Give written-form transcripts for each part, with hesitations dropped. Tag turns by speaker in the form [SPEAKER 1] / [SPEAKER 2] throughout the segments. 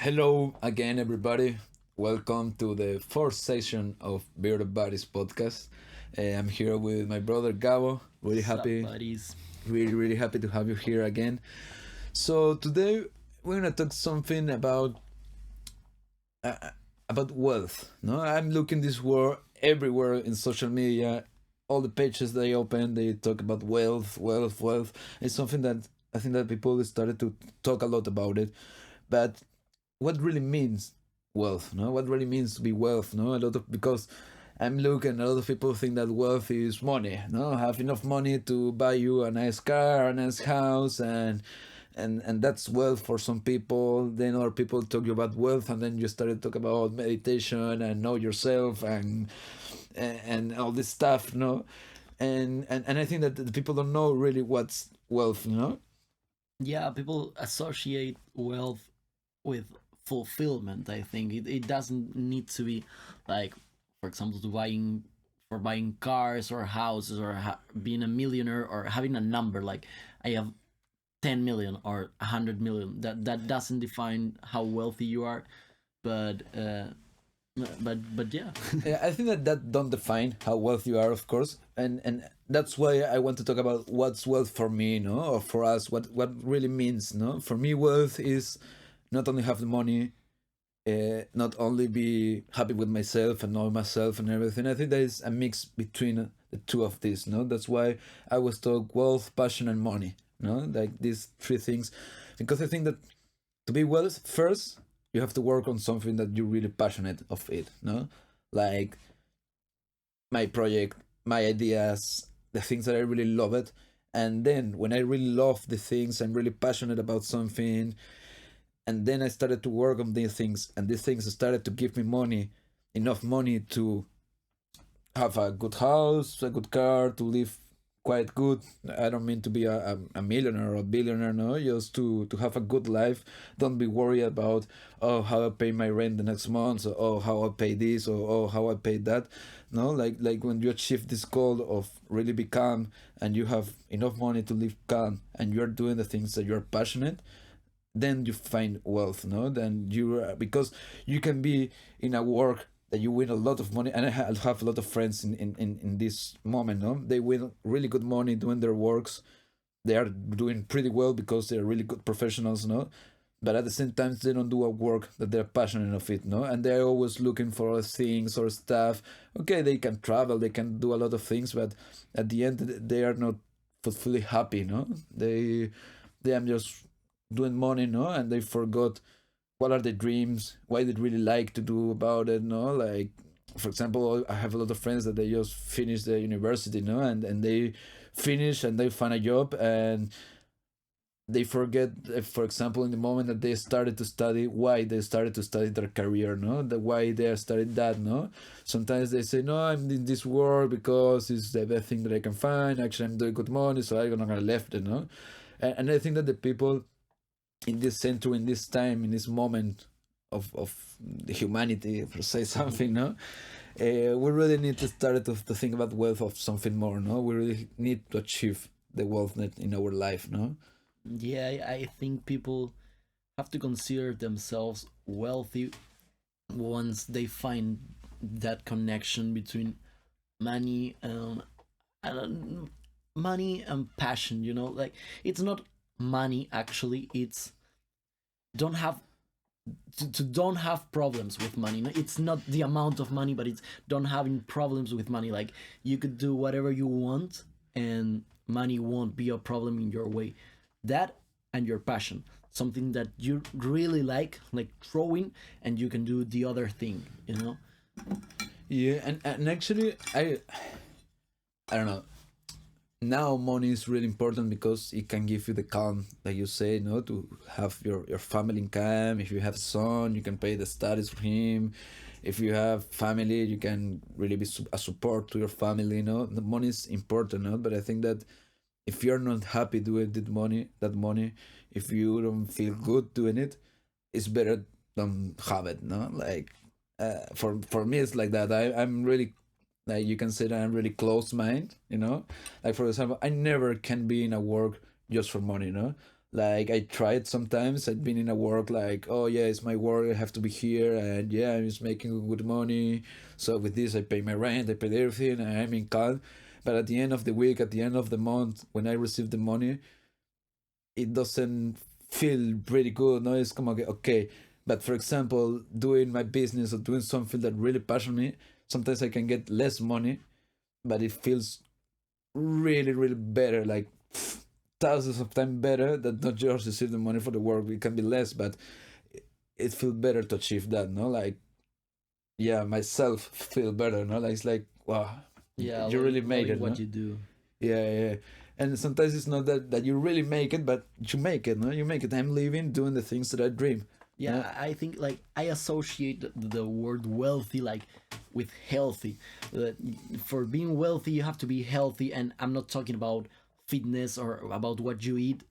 [SPEAKER 1] Hello again, everybody. Welcome to the fourth session of Bearded Buddies podcast. I'm here with my brother Gabo. Really
[SPEAKER 2] Sup,
[SPEAKER 1] happy,
[SPEAKER 2] buddies?
[SPEAKER 1] really happy to have you here again. So today we're gonna talk something uh, about wealth. No, I'm looking this word everywhere in social media. All the pages they open, they talk about wealth. It's something that I think that people started to talk a lot about it, but what really means wealth, no, what really means to be wealth, no, a lot of because I'm looking, a lot of people think that wealth is money, no, have enough money to buy you a nice car, a nice house, and that's wealth for some people. Then other people talk you about wealth, and then you started to talk about meditation and know yourself and all this stuff, no. And I think that the people don't know really what's wealth, you know.
[SPEAKER 2] Yeah, people associate wealth with fulfillment. I think it doesn't need to be like, for example, to buying cars or houses or being a millionaire or having a number like I have 10 million or 100 million. That doesn't define how wealthy you are, but but yeah.
[SPEAKER 1] I think that don't define how wealthy you are, of course, and that's why I want to talk about what's wealth for me, no, or for us, what really means, no. For me, wealth is not only have the money, not only be happy with myself and know myself and everything. I think there is a mix between the two of these, no. That's why I was talk wealth, passion, and money, no, like these three things, because I think that to be wealth first you have to work on something that you're really passionate of it, no, like my project, my ideas, the things that I really love it. And then when I really love the things, I'm really passionate about something, and then I started to work on these things, and these things started to give me money, enough money to have a good house, a good car, to live quite good. I don't mean to be a millionaire or a billionaire, no, just to have a good life. Don't be worried about, oh, how I pay my rent the next month, or oh, how I pay this, or oh, how I pay that. No, like when you achieve this goal of really be calm, and you have enough money to live calm, and you're doing the things that you're passionate, then you find wealth, no. Then you because you can be in a work that you win a lot of money, and I have a lot of friends in this moment, no, they win really good money doing their works. They are doing pretty well because they're really good professionals, no, but at the same time they don't do a work that they're passionate of it, no, and they're always looking for other things or stuff. Okay, they can travel, they can do a lot of things, but at the end they are not fully happy, no. They are just doing money, no, and they forgot what are the dreams, why they really like to do about it, no. Like for example, I have a lot of friends that they just finish the university, no, and they finish and they find a job, and they forget, for example, in the moment that they started to study, why they started to study their career, no, the why they are studying that, no. Sometimes they say, no, I'm in this work because it's the best thing that I can find, actually I'm doing good money, so I'm not gonna left it, no. And I think that the people in this century, in this time, in this moment of the humanity, for say something, no, we really need to start to think about wealth of something more, no. We really need to achieve the wealth net in our life, no.
[SPEAKER 2] Yeah, I think people have to consider themselves wealthy once they find that connection between money and money and passion. Like it's not money actually. It's don't have to don't have problems with money. It's not the amount of money, but it's don't having problems with money. Like you could do whatever you want, and money won't be a problem in your way. That and your passion, something that you really like throwing, and you can do the other thing.
[SPEAKER 1] Yeah, and actually I don't know, now money is really important because it can give you the calm, like you say, no, to have your family in calm. If you have son, you can pay the studies for him. If you have family, you can really be a support to your family, you know. The money is important, no, but I think that if you're not happy doing that money, if you don't feel good doing it, it's better don't have it, no. Like for me it's like that. I'm really, like you can say that I'm really close mind, you know. Like for example, I never can be in a work just for money, you know. Like I tried sometimes. I've been in a work like, oh yeah, it's my work. I have to be here, and yeah, I'm just making good money. So with this, I pay my rent, I pay everything, and I'm in calm. But at the end of the week, at the end of the month, when I receive the money, it doesn't feel pretty good. No, it's come okay. But for example, doing my business or doing something that really passion me, sometimes I can get less money, but it feels really, really better. Like thousands of times better than not just receive the money for the work. It can be less, but it feels better to achieve that. No, like yeah, myself feel better. No, like it's like wow,
[SPEAKER 2] Yeah,
[SPEAKER 1] you really made
[SPEAKER 2] loving
[SPEAKER 1] it.
[SPEAKER 2] what
[SPEAKER 1] No,
[SPEAKER 2] you do.
[SPEAKER 1] yeah, yeah. And sometimes it's not that you really make it, but you make it. No, you make it. I'm living, doing the things that I dream. No,
[SPEAKER 2] Yeah, I think like I associate the word wealthy like with healthy. That for being wealthy, you have to be healthy, and I'm not talking about fitness or about what you eat.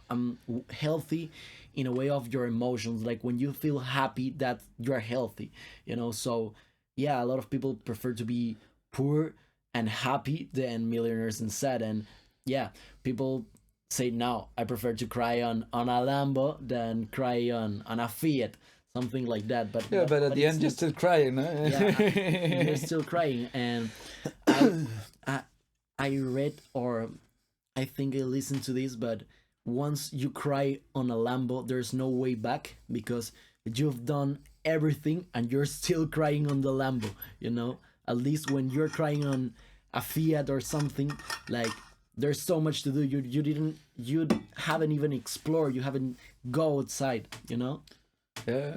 [SPEAKER 2] I'm healthy in a way of your emotions. Like when you feel happy, that you're healthy. You know, so yeah, a lot of people prefer to be poor and happy than millionaires instead. And yeah, people say no, I prefer to cry on a Lambo than cry on a Fiat, something like that. But
[SPEAKER 1] yeah, but at the
[SPEAKER 2] it's
[SPEAKER 1] end you're
[SPEAKER 2] not.
[SPEAKER 1] still crying. No?
[SPEAKER 2] Yeah, you're still crying. And I I I read, or I think I listened to this, but once you cry on a Lambo, there's no way back because you've done everything and you're still crying on the Lambo, you know? At least when you're crying on a Fiat or something, like there's so much to do. You haven't even explored, you haven't go outside, you know?
[SPEAKER 1] Yeah,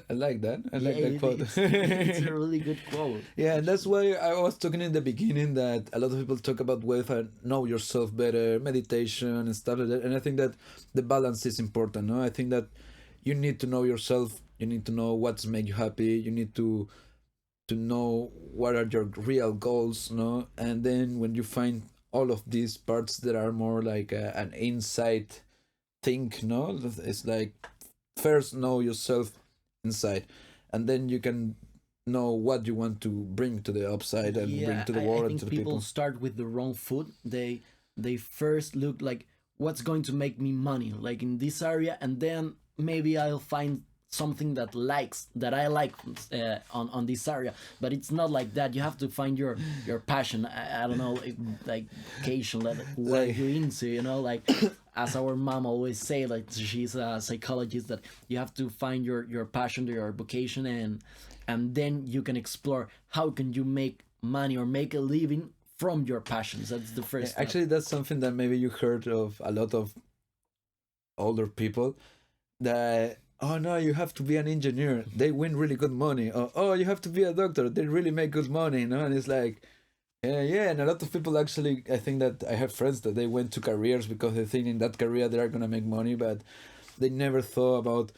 [SPEAKER 1] I like that. I
[SPEAKER 2] Yeah,
[SPEAKER 1] like that quote.
[SPEAKER 2] it's a really good quote.
[SPEAKER 1] Yeah, and that's why I was talking in the beginning that a lot of people talk about wealth and know yourself better, meditation and stuff like that. And I think that the balance is important. No, I think that you need to know yourself. You need to know what's make you happy. You need to know what are your real goals. No, and then when you find all of these parts that are more like an insight thing. No, it's like first know yourself inside, and then you can know what you want to bring to the upside and bring
[SPEAKER 2] Yeah,
[SPEAKER 1] to the
[SPEAKER 2] I
[SPEAKER 1] world and to
[SPEAKER 2] think
[SPEAKER 1] the
[SPEAKER 2] people
[SPEAKER 1] people.
[SPEAKER 2] start with the wrong foot. They first look like what's going to make me money, like in this area, and then maybe I'll find something that I like on this area. But it's not like that. You have to find your passion. I don't know, like vocation, like what
[SPEAKER 1] Like
[SPEAKER 2] you're into. You know, like as our mom always say, like she's a psychologist, that you have to find your passion, your vocation, and then you can explore how can you make money or make a living from your passions. That's the
[SPEAKER 1] yeah,
[SPEAKER 2] first step.
[SPEAKER 1] actually, that's something that maybe you heard of a lot of older people that oh no, you have to be an engineer, they win really good money, or oh, you have to be a doctor, they really make good money, you know. And it's like yeah, and a lot of people actually, I think that I have friends that they went to careers because they think in that career they are gonna make money, but they never thought about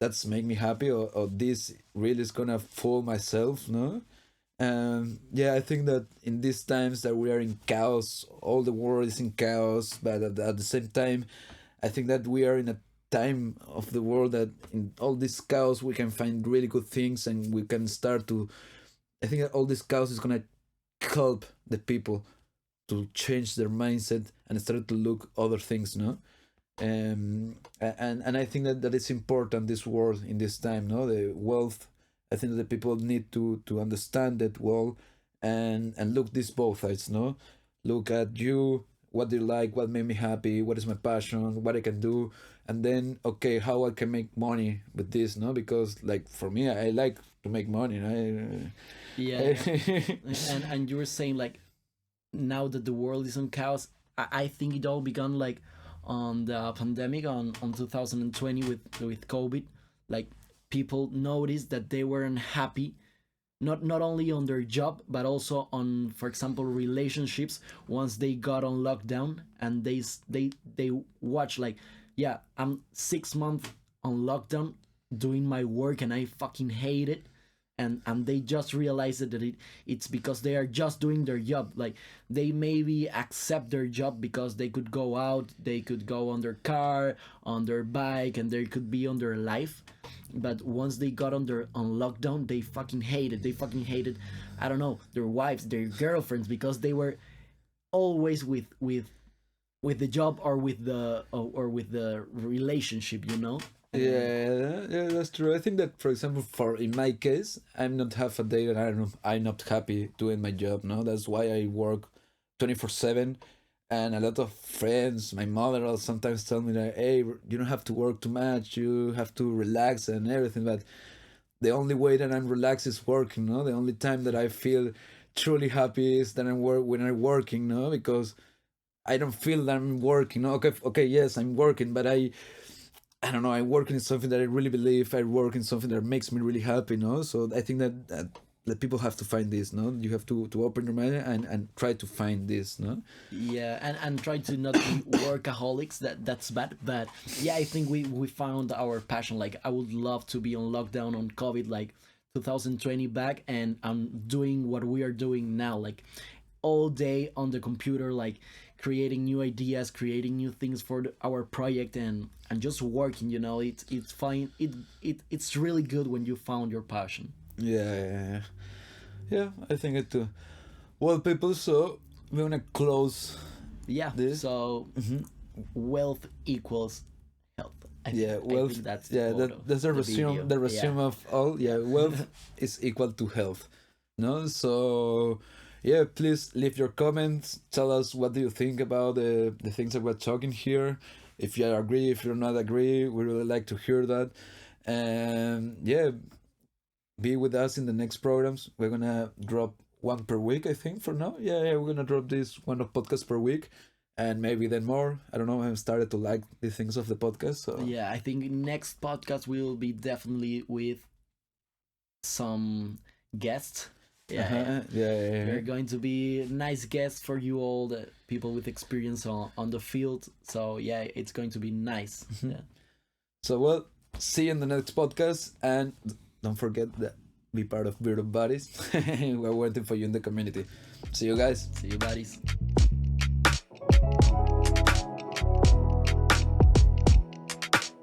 [SPEAKER 1] that's make me happy, or this really is gonna fool myself, no. Yeah, I think that in these times that we are in chaos, all the world is in chaos, but at the same time, I think that we are in a time of the world that in all this chaos we can find really good things, and we can start to. I think that all this chaos is gonna help the people to change their mindset and start to look other things, no. And I think that that is important this world in this time, no, the wealth. I think that the people need to understand that well, and look this both sides, no. Look at you, what do you like, what made me happy, what is my passion, what I can do, and then okay, how I can make money with this, no, because like for me, I like to make money, no?
[SPEAKER 2] Yeah, yeah. And you were saying like now that the world is in chaos, I think it all began like on the pandemic on 2020 with COVID. Like people noticed that they weren't happy, not only on their job but also on, for example, relationships. Once they got on lockdown and they watch like, yeah, I'm 6 months on lockdown doing my work and I fucking hate it. And they just realized that it's because they are just doing their job. Like they maybe accept their job because they could go out, they could go on their car, on their bike, and they could be on their life. But once they got on lockdown, they fucking hated. They fucking hated, I don't know, their wives, their girlfriends, because they were always with with the job or with the relationship, you know.
[SPEAKER 1] Yeah, that's true. I think that, for example, for in my case, I'm not half a day that I'm not happy doing my job. No, that's why I work 24/7. And a lot of friends, my mother, will sometimes tell me that, hey, you don't have to work too much. You have to relax and everything. But the only way that I'm relaxed is working. No, the only time that I feel truly happy is that when I'm working. No, because I don't feel that I'm working. No, okay, yes, I'm working, but I don't know. I work in something that I really believe. I work in something that makes me really happy. No, so I think that people have to find this. No, you have to open your mind and try to find this. No.
[SPEAKER 2] Yeah, and try to not be workaholics. That's bad. But yeah, I think we found our passion. Like, I would love to be on lockdown on COVID, like 2020 back, and I'm doing what we are doing now, like all day on the computer, like creating new ideas, creating new things for our project, and just working. You know, it's fine. It's really good when you found your passion.
[SPEAKER 1] Yeah. I think it too. Well, people, so we're gonna close
[SPEAKER 2] Yeah.
[SPEAKER 1] this.
[SPEAKER 2] So wealth equals health.
[SPEAKER 1] Yeah,
[SPEAKER 2] I
[SPEAKER 1] wealth.
[SPEAKER 2] think that's the
[SPEAKER 1] Yeah,
[SPEAKER 2] motto,
[SPEAKER 1] that's the resume.
[SPEAKER 2] video.
[SPEAKER 1] The resume
[SPEAKER 2] Yeah.
[SPEAKER 1] of all. Yeah, wealth is equal to health. No, so yeah, please leave your comments. Tell us what do you think about the things that we're talking here. If you agree, if you're not agree, we really like to hear that. And yeah, be with us in the next programs. We're gonna drop one per week, I think, for now. Yeah, we're gonna drop this one of podcast per week, and maybe then more. I don't know. I've started to like the things of the podcast, so
[SPEAKER 2] Yeah, I think next podcast will be definitely with some guests. Yeah,
[SPEAKER 1] yeah.
[SPEAKER 2] they're going to be nice guests for you all, the people with experience on the field. So yeah, it's going to be nice. Yeah.
[SPEAKER 1] So well, see you in the next podcast, and don't forget that be part of Beard of Bodies. We're waiting for you in the community. See you guys.
[SPEAKER 2] See you, buddies.